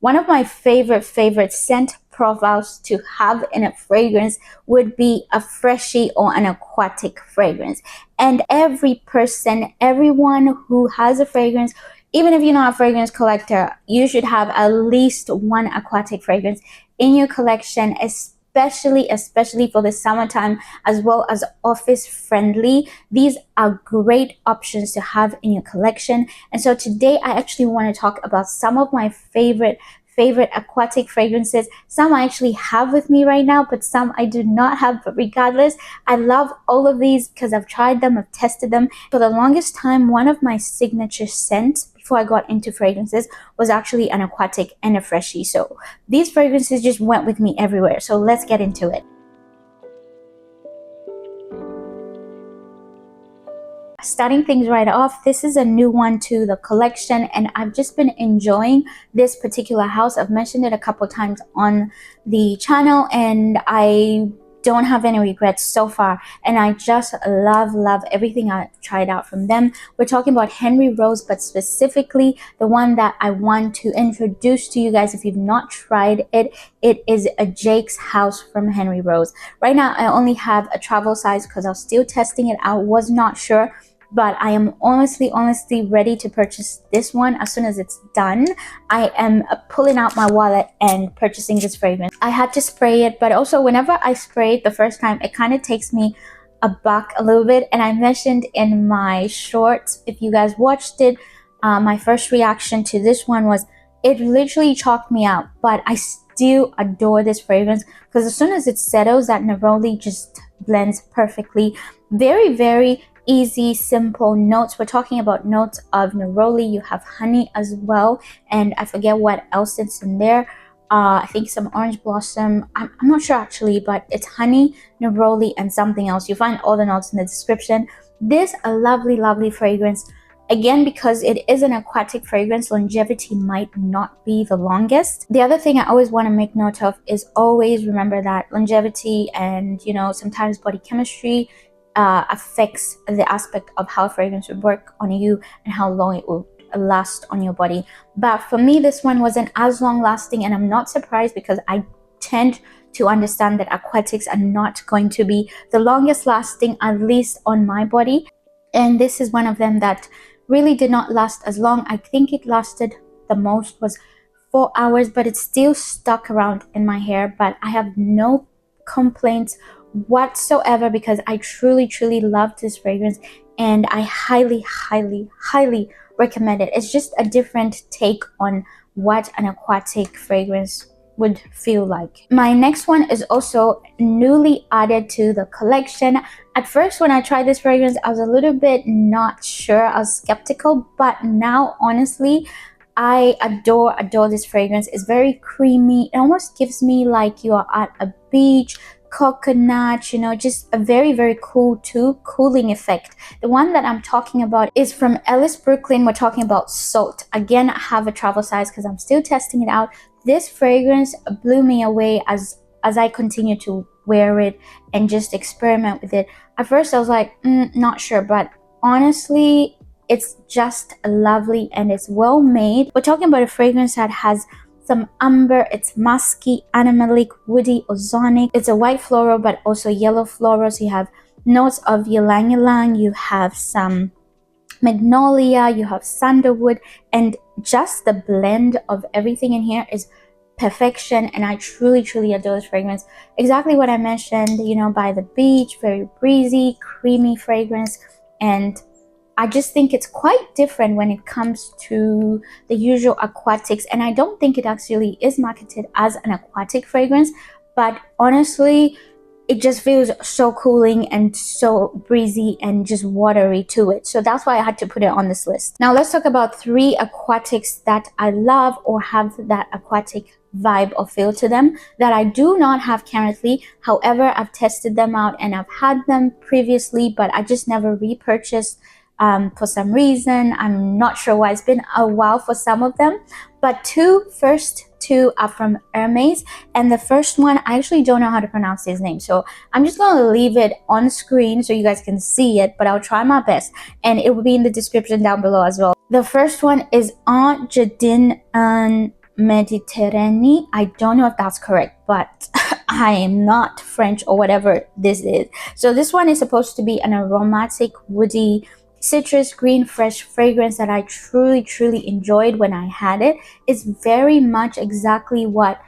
one of my favorite scent profiles to have in a fragrance would be a freshy or an aquatic fragrance. And every person, everyone who has a fragrance, even if you're not a fragrance collector, you should have at least one aquatic fragrance in your collection, especially for the summertime, as well as office friendly. These are great options to have in your collection. And so today I actually want to talk about some of my favorite aquatic fragrances. Some I actually have with me right now, but some I do not have. But regardless, I love all of these because I've tried them, I've tested them. For the longest time, one of my signature scents before I got into fragrances was actually an aquatic and a freshie. So these fragrances just went with me everywhere. So let's get into it. Starting things right off, this is a new one to the collection, and I've just been enjoying this particular house. I've mentioned it a couple times on the channel, and I don't have any regrets so far, and I just love everything I've tried out from them. We're talking about HenryRose, but specifically the one that I want to introduce to you guys, if you've not tried it, it is a Jake's House from HenryRose. Right now I only have a travel size because I was still testing it out, was not sure, but I am honestly ready to purchase this one as soon as it's done. I am pulling out my wallet and purchasing this fragrance. I had to spray it, but also whenever I spray it the first time, it kind of takes me aback a little bit. And I mentioned in my shorts, if you guys watched it, my first reaction to this one was it literally chalked me out, but I still adore this fragrance because as soon as it settles, that neroli just blends perfectly. Very easy, simple notes. We're talking about notes of neroli. You have honey as well, and I forget what else is in there. I think some orange blossom. I'm not sure actually, but it's honey, neroli, and something else. You find all the notes in the description. This a lovely fragrance. Again, because it is an aquatic fragrance, longevity might not be the longest. The other thing I always want to make note of is always remember that longevity and, you know, sometimes body chemistry affects the aspect of how fragrance would work on you and how long it will last on your body. But for me, this one wasn't as long lasting, and I'm not surprised because I tend to understand that aquatics are not going to be the longest lasting, at least on my body. And this is one of them that really did not last as long. I think it lasted the most was 4 hours, but it still stuck around in my hair. But I have no complaints whatsoever because I truly love this fragrance, and I highly recommend it. It's just a different take on what an aquatic fragrance would feel like. My next one is also newly added to the collection. At first when I tried this fragrance, I was a little bit not sure, I was skeptical, but now honestly I adore this fragrance. It's very creamy. It almost gives me like you are at a beach, coconut, you know, just a very cool cooling effect. The one that I'm talking about is from Ellis, Brooklyn. We're talking about Salt. Again, I have a travel size because I'm still testing it out. This fragrance blew me away as I continue to wear it and just experiment with it. At first I was like, not sure, but honestly it's just lovely and it's well made. We're talking about a fragrance that has some amber, it's musky, animalic, woody, ozonic. It's a white floral but also yellow florals. You have notes of ylang ylang, you have some magnolia, you have sandalwood, and just the blend of everything in here is perfection. And I truly adore this fragrance. Exactly what I mentioned, you know, by the beach, very breezy, creamy fragrance, and I just think it's quite different when it comes to the usual aquatics, and I don't think it actually is marketed as an aquatic fragrance, but honestly it just feels so cooling and so breezy and just watery to it. So that's why I had to put it on this list. Now let's talk about 3 aquatics that I love or have that aquatic vibe or feel to them that I do not have currently. However, I've tested them out and I've had them previously, but I just never repurchased for some reason. I'm not sure why. It's been a while for some of them, but first two are from Hermès, and the first one I actually don't know how to pronounce his name, so I'm just going to leave it on screen so you guys can see it, but I'll try my best and it will be in the description down below as well. The first one is Jardin, and Méditerranée. I don't know if that's correct, but I am not French or whatever this is. So this one is supposed to be an aromatic, woody, citrus, green, fresh fragrance that I truly enjoyed when I had it. It's very much exactly what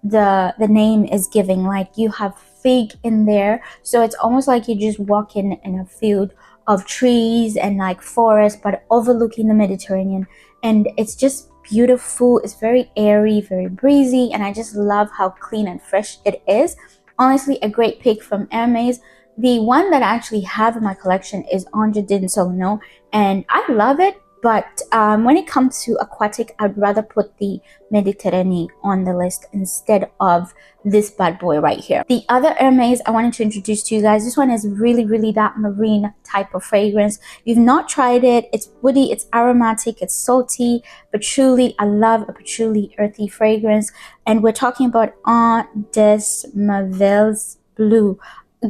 the name is giving. Like, you have fig in there, so it's almost like you just walk in a field of trees and like forest, but overlooking the Mediterranean, and it's just beautiful. It's very airy, very breezy, and I just love how clean and fresh it is. Honestly, a great pick from Hermès. The one that I actually have in my collection is Jardin Solno, and I love it. But when it comes to Aquatic, I'd rather put the Méditerranée on the list instead of this bad boy right here. The other Hermès I wanted to introduce to you guys, this one is really that marine type of fragrance. If you've not tried it, it's woody, it's aromatic, it's salty, patchouli. I love a patchouli earthy fragrance. And we're talking about Un des Merveilles Bleue.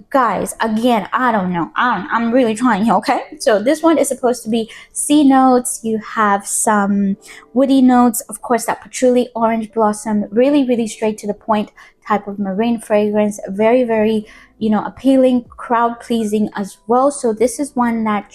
Guys, again, I don't know, I'm really trying here. Okay, so this one is supposed to be sea notes. You have some woody notes, of course, that patchouli, orange blossom, really straight to the point type of marine fragrance. Very appealing, crowd pleasing as well. So this is one that,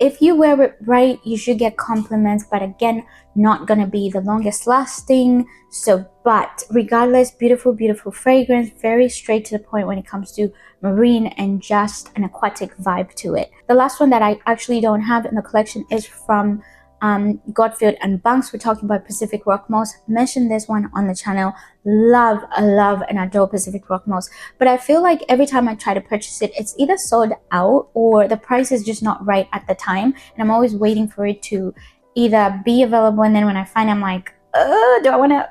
if you wear it right, you should get compliments, but again, not gonna be the longest lasting. So, but regardless, beautiful fragrance, very straight to the point when it comes to marine and just an aquatic vibe to it. The last one that I actually don't have in the collection is from Goldfield and Banks. We're talking about Pacific Rock Moss. Mentioned this one on the channel. Love and adore Pacific Rock Moss, but I feel like every time I try to purchase it, it's either sold out or the price is just not right at the time, and I'm always waiting for it to either be available, and then when I find it, I'm like, do I want to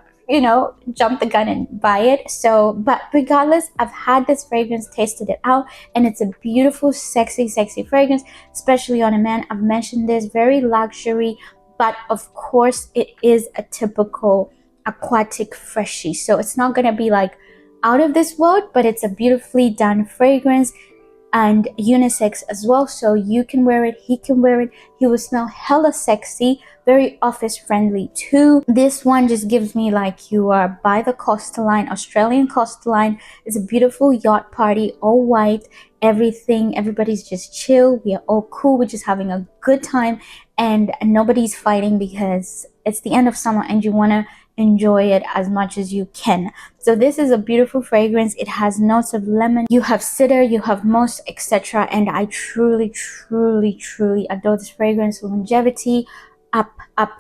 jump the gun and buy it? So, but regardless, I've had this fragrance, tasted it out, and it's a beautiful, sexy fragrance, especially on a man. I've mentioned this, very luxury, but of course it is a typical aquatic freshie, so it's not gonna be like out of this world, but it's a beautifully done fragrance and unisex as well, so you can wear it, he can wear it, he will smell hella sexy, very office friendly too. This one just gives me like you are by the coastline, Australian coastline. It's a beautiful yacht party, all white, everybody's just chill, we are all cool, we're just having a good time, and nobody's fighting because it's the end of summer and you want to enjoy it as much as you can. So this is a beautiful fragrance. It has notes of lemon, you have cedar, you have moss, etc., and I truly adore this fragrance. Longevity up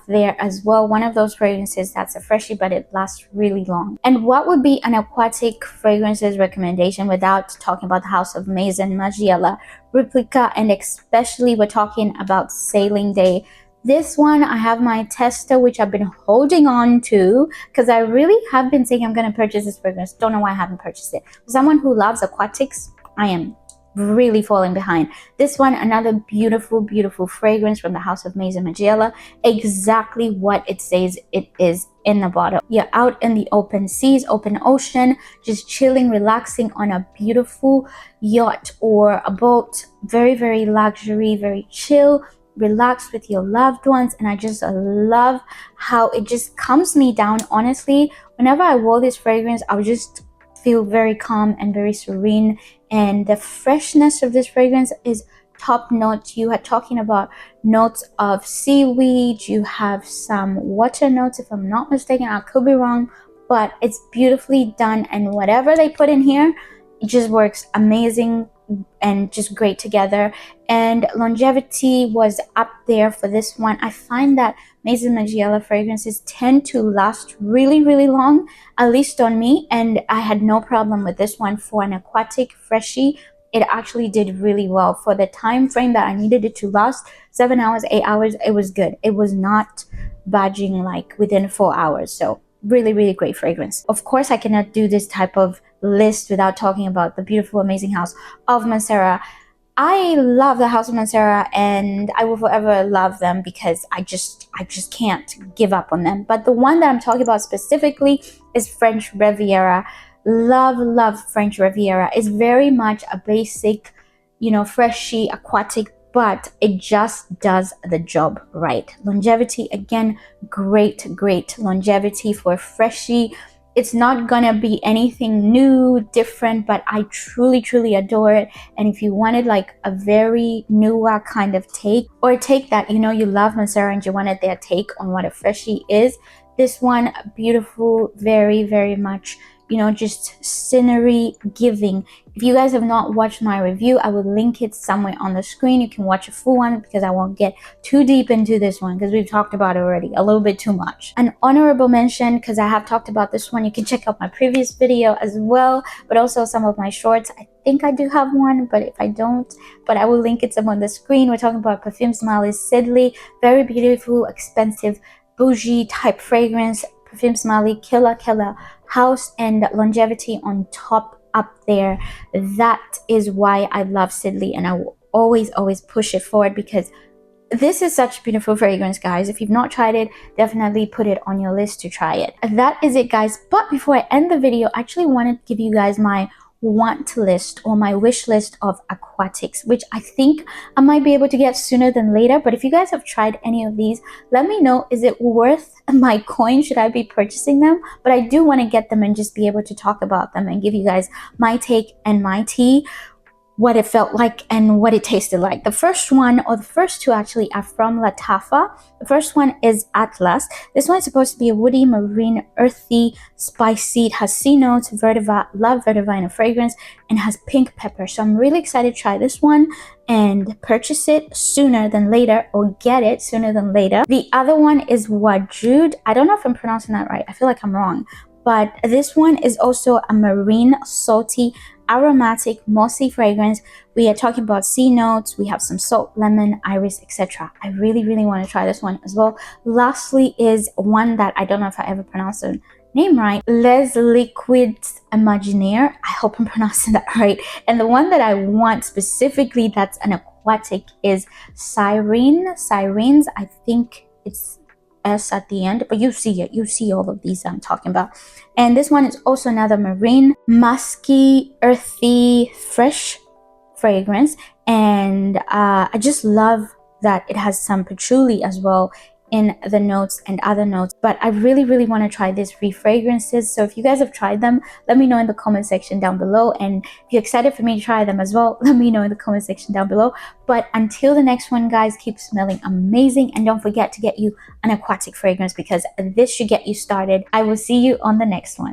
there as well. One of those fragrances that's a freshie, but it lasts really long. And what would be an aquatic fragrances recommendation without talking about the House of Maison, Margiela, Replica, and especially we're talking about Sailing Day. This one, I have my tester, which I've been holding on to because I really have been saying I'm going to purchase this fragrance. Don't know why I haven't purchased it. For someone who loves aquatics, I am really falling behind. This one, another beautiful fragrance from the House of Maison, Margiela. Exactly what it says it is in the bottle. You're out in the open seas, open ocean, just chilling, relaxing on a beautiful yacht or a boat. Very luxury, very chill, relax with your loved ones, and I just love how it just calms me down. Honestly, whenever I wore this fragrance, I would just feel very calm and very serene, and the freshness of this fragrance is top notch. You are talking about notes of seaweed, you have some water notes, if I'm not mistaken. I could be wrong, but it's beautifully done, and whatever they put in here, it just works amazing and just great together. And longevity was up there for this one. I find that Maison Margiela fragrances tend to last really long, at least on me, and I had no problem with this one. For an aquatic freshie, it actually did really well for the time frame that I needed it to last. 7 hours, 8 hours, it was good. It was not budging like within 4 hours. So really great fragrance. Of course, I cannot do this type of list without talking about the beautiful, amazing house of Mancera. I love the House of Mancera, and I will forever love them because I just can't give up on them. But the one that I'm talking about specifically is French Riviera. Love French Riviera. It's very much a basic, freshy, aquatic but it just does the job right. Longevity, again, great longevity for a freshie. It's not gonna be anything new, different, but I truly adore it. And if you wanted like a very newer kind of take, or a take that, you know, you love Mancera and you wanted their take on what a freshie is, this one, beautiful, very much, you know, just scenery giving. If you guys have not watched my review, I will link it somewhere on the screen. You can watch a full one because I won't get too deep into this one because we've talked about it already a little bit too much. An honorable mention, because I have talked about this one, you can check out my previous video as well, but also some of my shorts. I think I do have one, but if I don't, but I will link it somewhere on the screen. We're talking about Parfums Sedley, very beautiful, expensive, bougie type fragrance. Parfums killer house and longevity on top, up there. That is why I love Sedley, and I will always push it forward because this is such a beautiful fragrance, guys. If you've not tried it, definitely put it on your list to try it. That is it, guys. But before I end the video, I actually want to give you guys my want list or my wish list of aquatics, which I think I might be able to get sooner than later. But if you guys have tried any of these, let me know, is it worth my coin? Should I be purchasing them? But I do want to get them and just be able to talk about them and give you guys my take and my tea, what it felt like and what it tasted like. The first one, or the first two actually, are from Lattafa. The first one is Atlas. This one is supposed to be a woody, marine, earthy, spicy. It has sea notes, vetiver, love vetiver in a fragrance, and has pink pepper. So I'm really excited to try this one and purchase it sooner than later, or get it sooner than later. The other one is Wajood. I don't know if I'm pronouncing that right. I feel like I'm wrong. But this one is also a marine, salty, aromatic, mossy fragrance. We are talking about sea notes. We have some salt, lemon, iris, etc. I really want to try this one as well. Lastly is one that I don't know if I ever pronounced the name right. Les Liquids Imaginaires. I hope I'm pronouncing that right. And the one that I want specifically that's an aquatic is Sirenis. I think it's S at the end, but you see it. You see all of these I'm talking about. And this one is also another marine, musky, earthy, fresh fragrance. And I just love that it has some patchouli as well in the notes and other notes. But I really want to try these three fragrances. So if you guys have tried them, let me know in the comment section down below. And if you're excited for me to try them as well, let me know in the comment section down below. But until the next one, guys, keep smelling amazing, and don't forget to get you an aquatic fragrance because this should get you started. I will see you on the next one.